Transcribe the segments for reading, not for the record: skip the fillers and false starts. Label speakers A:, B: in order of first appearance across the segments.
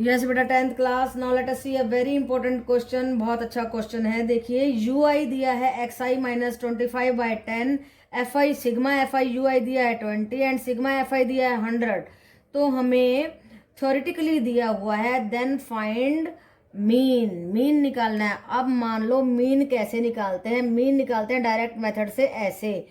A: Yes बेटा 10th class. Now let us see a very important question. बहुत अच्छा question है। देखिए यू आई दिया है x i minus 25/10, f i sigma F I you i दिया है 20 एंड सिग्मा एफ आई दिया है 100। तो हमें थ्योरेटिकली दिया हुआ है देन फाइंड मीन। मीन निकालना है। अब मान लो मीन कैसे निकालते हैं। मीन निकालते हैं डायरेक्ट मेथड से, ऐसे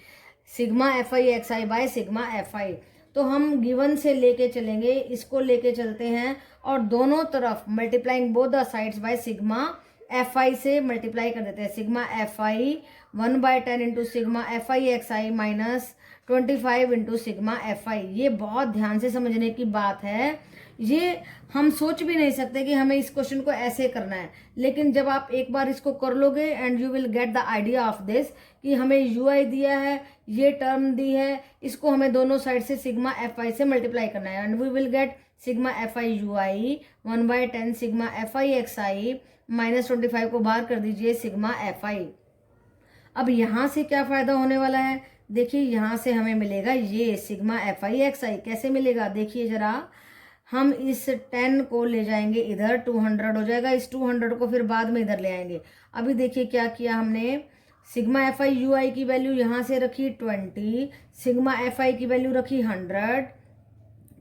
A: sigma F i x I by sigma F I. तो हम गिवन से लेके चलेंगे, इसको लेके चलते हैं और दोनों तरफ multiplying both the sides by sigma F I से मल्टीप्लाई कर देते हैं। Sigma F I 1/10 into sigma F i x i minus 25 into sigma F I. ये बहुत ध्यान से समझने की बात है। ये हम सोच भी नहीं सकते कि हमें इस क्वेश्चन को ऐसे करना है, लेकिन जब आप एक बार इसको कर लोगे and you will get the idea of this कि हमें यू आई दिया है, ये टर्म दी है, इसको हमें दोनों साइड से सिग्मा एफ आई से मल्टीप्लाई करना है and we will get sigma F I you i 1/10 sigma F i x i minus 25 को बाहर कर दीजिए सिग्मा एफ आई। अब यहाँ से क्या फायदा होने वाला है, देखिए यहाँ से हमें मिलेगा ये सिग्मा एफ आई एक्स आई। कैसे मिलेगा देखिए जरा, हम इस 10 को ले जाएंगे इधर, 200 हो जाएगा। इस 200 को फिर बाद में इधर ले आएंगे। अभी देखिए क्या किया हमने, सिग्मा एफ आई यू आई की वैल्यू यहाँ से रखी 20, सिग्मा एफ आई की वैल्यू रखी 100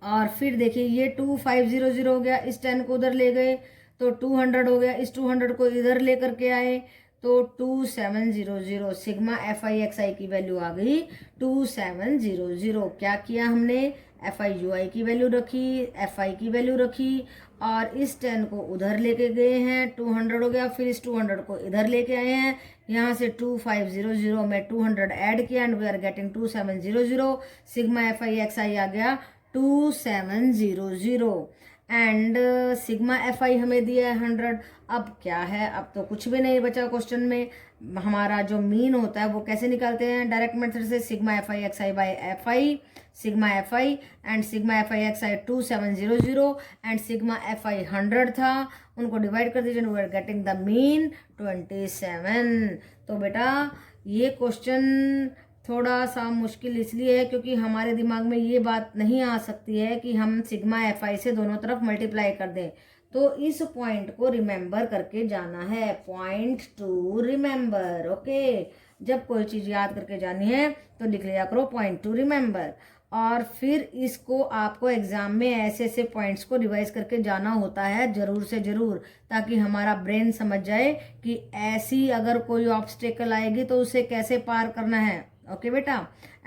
A: और फिर देखिए ये 2500 हो गया। इस 10 को उधर ले गए तो 200 हो गया। इस 200 को इधर ले करके आए तो 2700। सिग्मा एफ आई एक्स आई की वैल्यू आ गई 2700। क्या किया हमने, एफ आई यू आई की वैल्यू रखी, एफ आई की वैल्यू रखी और इस 10 को उधर लेके गए हैं, 200 हो गया। फिर इस 200 को इधर लेके आए हैं, यहाँ से 2500 में 200 ऐड किया and we are getting 2700। Sigma F i x i आ गया 2700 एंड सिग्मा एफ आई हमें दिया है 100। अब क्या है, अब तो कुछ भी नहीं बचा क्वेश्चन में। हमारा जो मीन होता है वो कैसे निकालते हैं, डायरेक्ट मेथड से sigma F i x i by f i, sigma F i and sigma F i x i 2700 and sigma F i 100 था, उनको डिवाइड कर दीजिए, we are getting the mean 27। तो बेटा ये क्वेश्चन थोड़ा सा मुश्किल इसलिए है क्योंकि हमारे दिमाग में ये बात नहीं आ सकती है कि हम सिग्मा एफ आई से दोनों तरफ मल्टीप्लाई कर दें। तो इस पॉइंट को रिमेंबर करके जाना है, पॉइंट टू रिमेंबर। ओके, जब कोई चीज़ याद करके जानी है तो लिख लिया करो पॉइंट टू रिमेंबर। और फिर इसको आपको एग्जाम में ऐसे ऐसे पॉइंट्स को रिवाइज करके जाना होता है जरूर से जरूर, ताकि हमारा ब्रेन समझ जाए कि ऐसी अगर कोई ऑब्स्टेकल आएगी तो उसे कैसे पार करना है। ओके बेटा,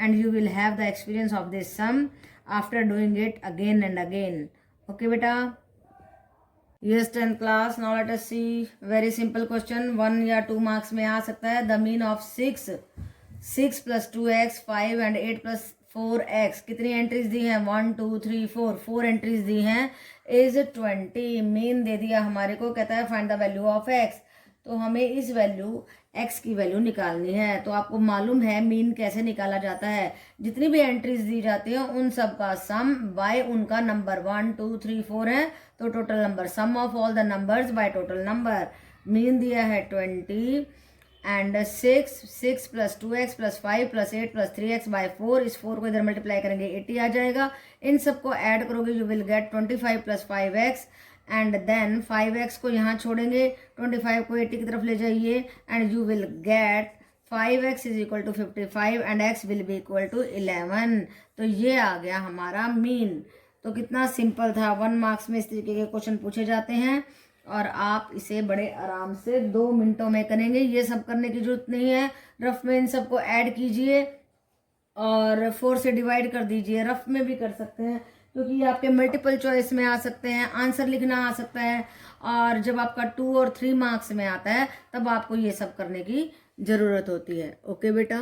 A: and you will have the experience of this sum after doing it again and again. Okay बेटा, yes 10th class. Now let us see very simple question, 1 या 2 मार्क्स में आ सकता है। The mean of 6 plus 2x 5 and 8 plus 4x, कितनी entries दी हैं, 1 2 3 4 entries दी हैं, is 20। Mean they दिया हमारे को, कहता है find the value of x। तो हमें इस वैल्यू x की वैल्यू निकालनी है। तो आपको मालूम है मीन कैसे निकाला जाता है, जितनी भी एंट्रीज दी जाती हैं उन सब का सम बाय उनका नंबर, 1 2 3 4 है तो total number, sum of all the numbers by total number. Mean दिया है 20 and 6 plus 2x plus 5 plus 8 plus 3x by 4, इस 4 को इधर मल्टीप्लाई करेंगे 80 आ जाएगा। इन सबको ऐड करोगे you will get 25 plus 5x and then 5x को यहाँ छोड़ेंगे, 25 को 80 की तरफ ले जाइए and you will get 5x is equal to 55 and x will be equal to 11। तो ये आ गया हमारा मीन। तो कितना सिंपल था। 1 मार्क्स में इस तरीके के क्वेश्चन पूछे जाते हैं और आप इसे बड़े आराम से 2 मिनटों में करेंगे। ये सब करने की जरूरत नहीं है, रफ में इन सबको ऐड कीजिए और 4 से डिवाइड कर दीजिए। रफ में भी कर सकते हैं क्योंकि ये आपके मल्टीपल चॉइस में आ सकते हैं, आंसर लिखना आ सकता है, और जब आपका 2 और 3 मार्क्स में आता है तब आपको ये सब करने की ज़रूरत होती है। ओके बेटा,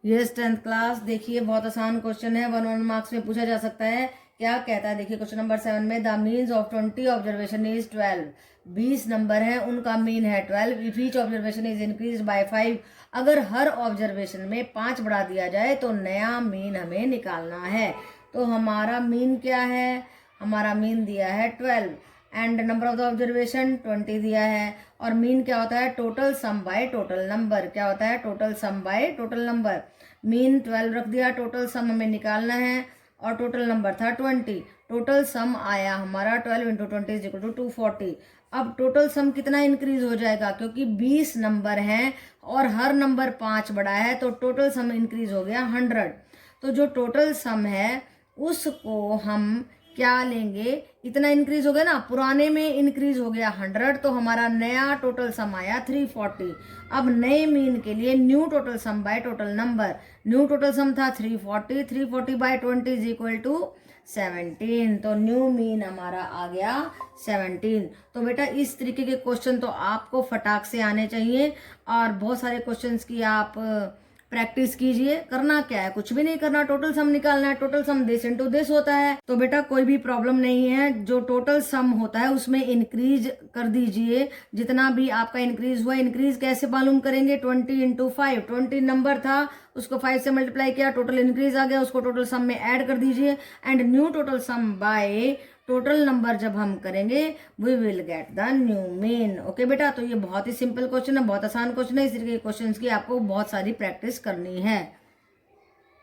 A: यस 10th क्लास। देखिए बहुत आसान क्वेश्चन है, 1 मार्क्स में पूछा जा सकता है। क्या कहता है देखिए क्वेश्चन नंबर 7 में, the means of 20 observation is 12। 20 number है, उनका मीन है 12। If each observation is increase by 5, अगर हर ऑब्जर्वेशन में 5 बढ़ा दिया जाए तो नया मीन हमें निकालना है। तो हमारा मीन क्या है, हमारा मीन दिया है 12 and number of the observation 20 दिया है। और मीन क्या होता है, total sum by total number. क्या होता है, total sum by total number. Mean 12 रख दिया, टोटल सम हमें निकालना है और टोटल नंबर था 20। टोटल सम आया हमारा 12 इंटू 20 इज इक्वल टू 240। अब टोटल सम कितना इंक्रीज हो जाएगा, क्योंकि 20 नंबर हैं और हर नंबर 5 बड़ा है, तो टोटल सम इंक्रीज हो गया 100। तो जो टोटल सम है उसको हम क्या लेंगे, इतना इंक्रीज हो गया ना, पुराने में इंक्रीज हो गया 100, तो हमारा नया टोटल सम आया 340। अब नए मीन के लिए new total sum by total number, new total सम था 340, 340 बाय 20 इज इक्वल टू 17, तो न्यू मीन हमारा आ गया 17। तो बेटा इस तरीके के क्वेश्चन तो आपको फटाक से आने चाहिए, और बहुत सारे क्वेश्चंस की आप प्रैक्टिस कीजिए। करना क्या है, कुछ भी नहीं करना, टोटल सम निकालना है। Total sum this into this होता है, तो बेटा कोई भी प्रॉब्लम नहीं है, जो टोटल सम होता है उसमें इंक्रीज कर दीजिए, जितना भी आपका इंक्रीज हुआ। इंक्रीज कैसे मालूम करेंगे, 20 इंटू 5, 20 नंबर था उसको 5 से मल्टीप्लाई किया, टोटल इंक्रीज आ गया, उसको टोटल सम में ऐड कर दीजिए, and new total sum by total number जब हम करेंगे we will get the new mean. Okay बेटा, तो ये बहुत ही सिंपल क्वेश्चन है, बहुत आसान क्वेश्चन है। इस तरीके के क्वेश्चंस की आपको बहुत सारी प्रैक्टिस करनी है।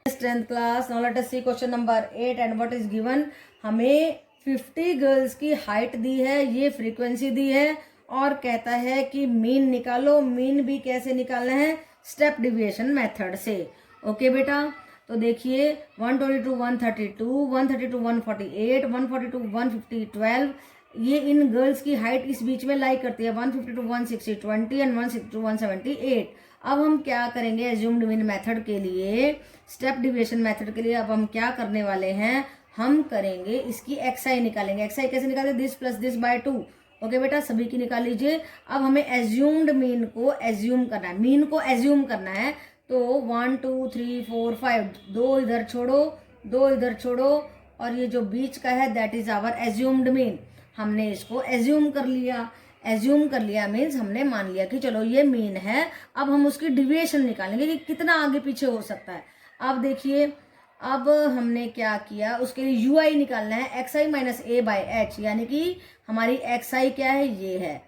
A: 10th class, now let us see question number 8 and what is given. हमें 50 गर्ल्स की हाइट दी है, ये फ्रीक्वेंसी दी है, और कहता है कि मीन निकालो। मीन भी कैसे निकालना है, स्टेप डिविएशन मेथड से। ओके बेटा, तो देखिए 122 132 132 148 142 150 12, ये इन गर्ल्स की हाइट इस बीच में लाई करती है, 152 160 20 एंड 162 178। अब हम क्या करेंगे, एज्यूम्ड मीन मेथड के लिए, स्टेप डिविएशन मेथड के लिए अब हम क्या करने वाले हैं, हम करेंगे इसकी एक्सआई निकालेंगे। एक्सआई कैसे निकालेंगे, this plus this by 2। Okay बेटा, सभी की निकाल लीजिए। अब हमें एज्यूम्ड मीन को एज्यूम करना है, मीन को एज्यूम करना है, तो 1 2 3 4 5, 2 इधर छोड़ो, 2 इधर छोड़ो, और ये जो बीच का है that is our assumed mean. हमने इसको एज्यूम कर लिया। एज्यूम कर लिया मीन्स हमने मान लिया कि चलो ये मीन है। अब हम उसकी डिविएशन निकालेंगे कि कितना आगे पीछे हो सकता है। अब देखिए, अब हमने क्या किया, उसके लिए यूआई निकालना है, x i minus A by H, यानी कि हमारी एक्स आई क्या है, ये है,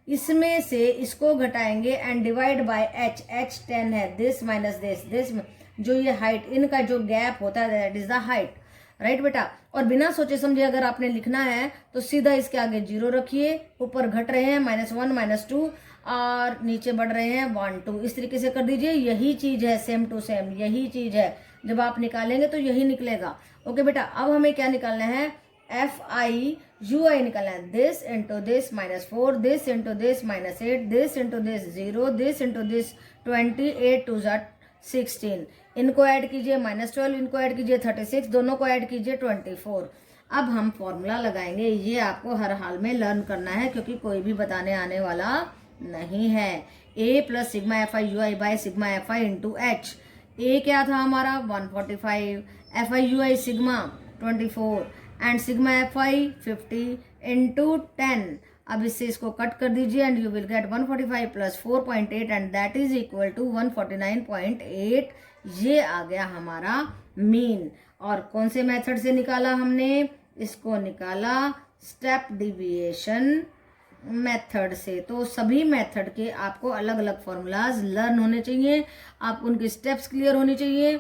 A: इसमें से इसको घटाएंगे and divide by H, H 10 है, दिस माइनस दिस, जो ये हाइट, इनका जो गैप होता है that is the height, right बेटा। और बिना सोचे समझे अगर आपने लिखना है तो सीधा इसके आगे 0 रखिए, ऊपर घट रहे हैं -1 -2, और नीचे बढ़ रहे हैं 1 2, इस तरीके से कर दीजिए। यही चीज है, सेम टू सेम यही चीज है, जब आप निकालेंगे तो यही निकलेगा। ओके बेटा, अब हमें क्या निकालना है, एफ आई यू आई निकालना है, this into this -4, this into this -8, this into this 0, this into this 20, 8 2 16, इनको ऐड कीजिए -12, इनको ऐड कीजिए 36, दोनों को ऐड कीजिए 24। अब हम फॉर्मूला लगाएंगे, ये आपको हर हाल में लर्न करना है क्योंकि कोई भी बताने आने वाला नहीं है। A plus sigma F I you I by sigma F I into H. A क्या था हमारा 145, F I you I sigma 24 and sigma F I 50 into 10। अब इससे इसको कट कर दीजिए and you will get 145 plus 4.8 and that is equal to 149.8। ये आ गया हमारा मीन। और कौन से मेथड से निकाला हमने, इसको निकाला स्टेप डिविएशन मेथड से। तो सभी मेथड के आपको अलग अलग फॉर्मूलाज लर्न होने चाहिए, आप उनकी स्टेप्स क्लियर होनी चाहिए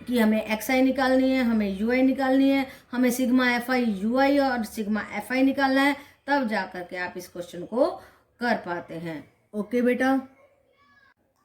A: कि हमें एक्स आई निकालनी है, हमें यू आई निकालनी है, हमें सिग्मा एफ आई यू आई और सिग्मा एफ आई निकालना है, तब जाकर के आप इस क्वेश्चन को कर पाते हैं। ओके बेटा,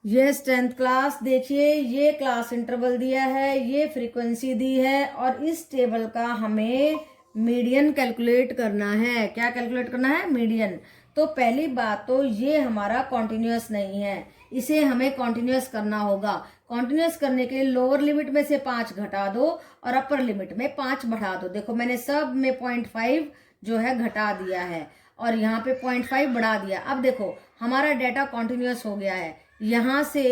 A: ये 10th क्लास, देखिए ये क्लास इंटरवल दिया है, ये फ्रीक्वेंसी दी है, और इस टेबल का हमें मीडियन कैलकुलेट करना है। क्या कैलकुलेट करना है, मीडियन। तो पहली बात तो ये हमारा कॉन्टिन्यूअस नहीं है, इसे हमें कॉन्टिन्यूअस करना होगा। कॉन्टिन्यूअस करने के लिए लोअर लिमिट में से 5 घटा दो और अपर लिमिट में 5 बढ़ा दो। देखो मैंने सब में 0.5 जो है घटा दिया है और यहाँ पे 0.5 बढ़ा दिया। अब देखो हमारा डेटा कॉन्टिन्यूअस हो गया है, यहाँ से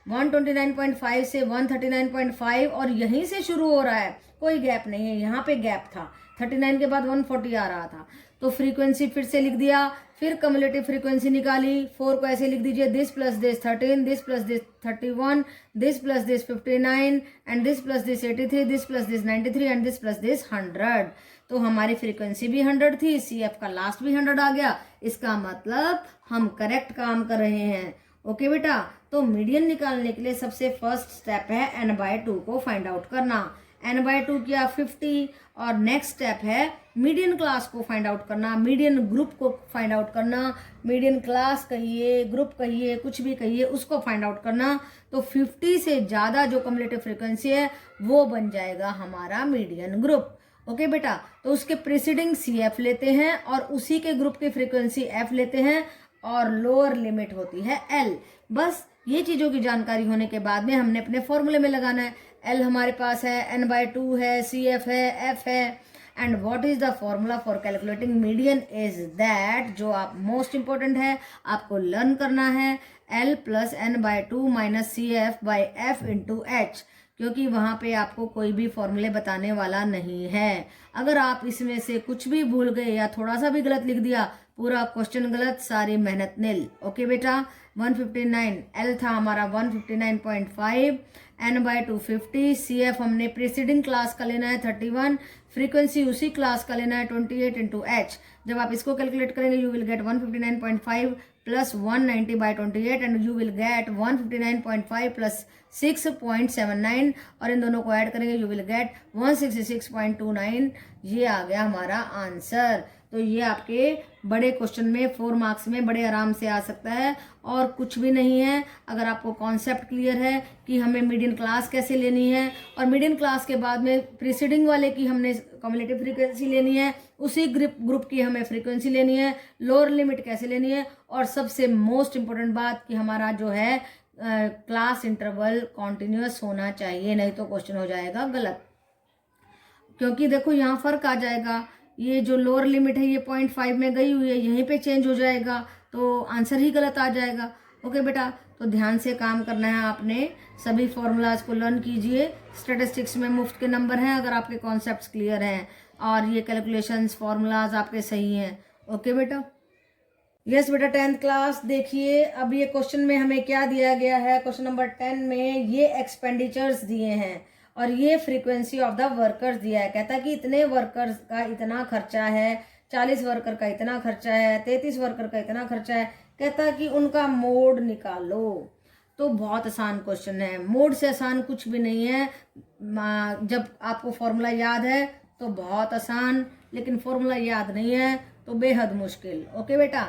A: 129.5 से 139.5 और यहीं से शुरू हो रहा है, कोई गैप नहीं है। यहाँ पे गैप था, 39 के बाद 140 आ रहा था, तो फ्रीक्वेंसी फिर से लिख दिया। फिर कम्युलेटिव फ्रीक्वेंसी निकाली, 4 को ऐसे लिख दीजिए, this plus this 13, this plus this 31, this plus this 59 and this plus this 83, this plus this 93 and this plus this 100। तो हमारी फ्रीक्वेंसी भी 100 थी, CF का लास्ट भी 100 आ गया। इसका मतलब हम करेक्ट काम कर रहे हैं। ओके बेटा, तो मीडियन निकालने के लिए सबसे फर्स्ट स्टेप है n/2 को फाइंड आउट करना। n/2 किया 50, और नेक्स्ट स्टेप है मीडियन क्लास को फाइंड आउट करना, मीडियन ग्रुप को फाइंड आउट करना, मीडियन क्लास कहिए, ग्रुप कहिए, कुछ भी कहिए, उसको फाइंड आउट करना। तो 50 से ज़्यादा जो कम्युलेटिव फ्रीक्वेंसी है वो बन जाएगा हमारा मीडियन ग्रुप। ओके बेटा, तो उसके प्रीसीडिंग CF लेते हैं और उसी के ग्रुप की फ्रीक्वेंसी F लेते हैं और लोअर लिमिट होती है L। बस ये चीज़ों की जानकारी होने के बाद में हमने अपने फॉर्मूले में लगाना है। L हमारे पास है, n/2 है, CF है, F है, and what is the formula for calculating median is that, जो आप मोस्ट इंपॉर्टेंट है आपको लर्न करना है, L + n/2 - CF/F × H, क्योंकि वहाँ पे आपको कोई भी फॉर्मूले बताने वाला नहीं है। अगर आप इसमें से कुछ भी भूल गए या थोड़ा सा भी गलत लिख दिया, पूरा क्वेश्चन गलत, सारी मेहनत निल। ओके बेटा, 159 L था हमारा 159.5, n/2 50, CF हमने प्रीसीडिंग क्लास का लेना है 31, फ्रीक्वेंसी उसी क्लास का लेना है 28 × H। जब आप इसको कैलकुलेट करेंगे you will gate 159.5 + 190/28 and you will gate 159.5 + 6.79, और इन दोनों को ऐड करेंगे यू विल गेट 166.29। ये आ गया हमारा आंसर। तो ये आपके बड़े क्वेश्चन में 4 मार्क्स में बड़े आराम से आ सकता है, और कुछ भी नहीं है। अगर आपको कॉन्सेप्ट क्लियर है कि हमें मीडियन क्लास कैसे लेनी है, और मीडियन क्लास के बाद में प्रीसीडिंग वाले की हमने कम्युलेटिव फ्रीक्वेंसी लेनी है, उसी ग्रुप की हमें फ्रीक्वेंसी लेनी है, लोअर लिमिट कैसे लेनी है, और सबसे मोस्ट इंपॉर्टेंट बात कि हमारा जो है क्लास इंटरवल कॉन्टिन्यूअस होना चाहिए, नहीं तो क्वेश्चन हो जाएगा गलत। क्योंकि देखो यहाँ फर्क आ जाएगा, ये जो लोअर लिमिट है ये 0.5 में गई हुई है, यहीं पे चेंज हो जाएगा तो आंसर ही गलत आ जाएगा। ओके बेटा, तो ध्यान से काम करना है आपने, सभी फॉर्मूलाज को लर्न कीजिए। स्टैटिस्टिक्स में मुफ्त के नंबर हैं अगर आपके कॉन्सेप्ट्स क्लियर हैं और ये कैलकुलेशंस फॉर्मूलाज आपके सही हैं। ओके बेटा, यस बेटा 10th क्लास देखिए, अब ये क्वेश्चन में हमें क्या दिया गया है। क्वेश्चन नंबर 10 में ये एक्सपेंडिचर्स दिए हैं और ये फ्रीक्वेंसी ऑफ द वर्कर्स दिया है। कहता है कि इतने वर्कर्स का इतना खर्चा है, 40 वर्कर का इतना खर्चा है, 33 वर्कर का इतना खर्चा है। कहता है कि उनका मोड निकालो। तो बहुत आसान क्वेश्चन है, मोड से आसान कुछ भी नहीं है। जब आपको फॉर्मूला याद है तो बहुत आसान, लेकिन फॉर्मूला याद नहीं है तो बेहद मुश्किल। ओके बेटा,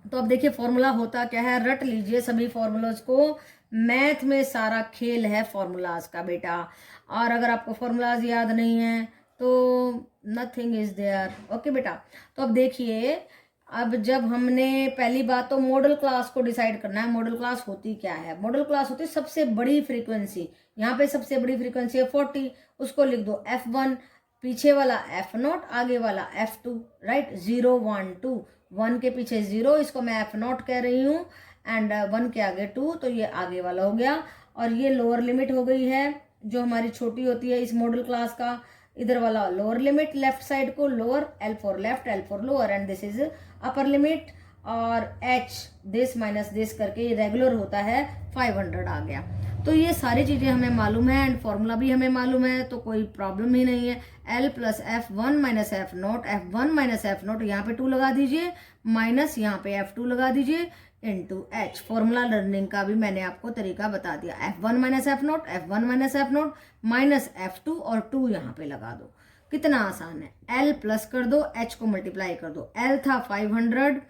A: तो अब देखिए फॉर्मूला होता क्या है, रट लीजिए सभी फॉर्मूलाज को। मैथ में सारा खेल है फॉर्मूलाज का बेटा, और अगर आपको फॉर्मूलाज याद नहीं है तो नथिंग इज देयर। ओके बेटा, तो अब देखिए, अब जब हमने पहली बात तो मॉडल क्लास को डिसाइड करना है। मॉडल क्लास होती क्या है? मॉडल क्लास होती है सबसे बड़ी फ्रीक्वेंसी। यहाँ पे सबसे बड़ी फ्रीक्वेंसी है 40, उसको लिख दो F1, पीछे वाला F0, आगे वाला F2, राइट। 0 1 2, 1 के पीछे 0, इसको मैं F0 कह रही हूँ, एंड 1 के आगे 2, तो ये आगे वाला हो गया। और ये लोअर लिमिट हो गई है जो हमारी छोटी होती है इस मॉडल क्लास का। इधर वाला लोअर लिमिट, लेफ्ट साइड को lower, L for left, L for lower, and this is upper limit. और H दिस माइनस दिस करके ये रेगुलर होता है 500 आ गया। तो ये सारी चीजें हमें मालूम है एंड फॉर्मूला भी हमें मालूम है, तो कोई प्रॉब्लम ही नहीं है। L + F1 - F0, F1 - F0 यहाँ पे 2 लगा दीजिए, माइनस यहाँ पे F2 लगा दीजिए, इंटू H। फॉर्मूला लर्निंग का भी मैंने आपको तरीका बता दिया। F1 - F0, F1 - F0 minus F2 और 2 यहाँ पे लगा दो। कितना आसान है। L प्लस कर दो, H को मल्टीप्लाई कर दो। L था 500,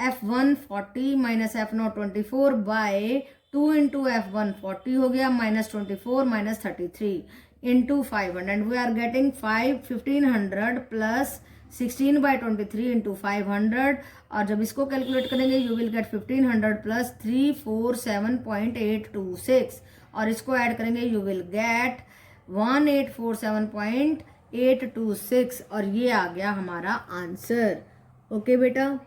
A: F1 40 - F0 24 bye 2 into F1 40 हो गया, -24 - 33 into 500, and we are getting 1500 plus 16/23 into 500। और जब इसको कैलकुलेट करेंगे यू विल गेट 1500 प्लस 347.826, और इसको ऐड करेंगे यू विल गेट 1847.826, और ये आ गया हमारा आंसर। ओके बेटा।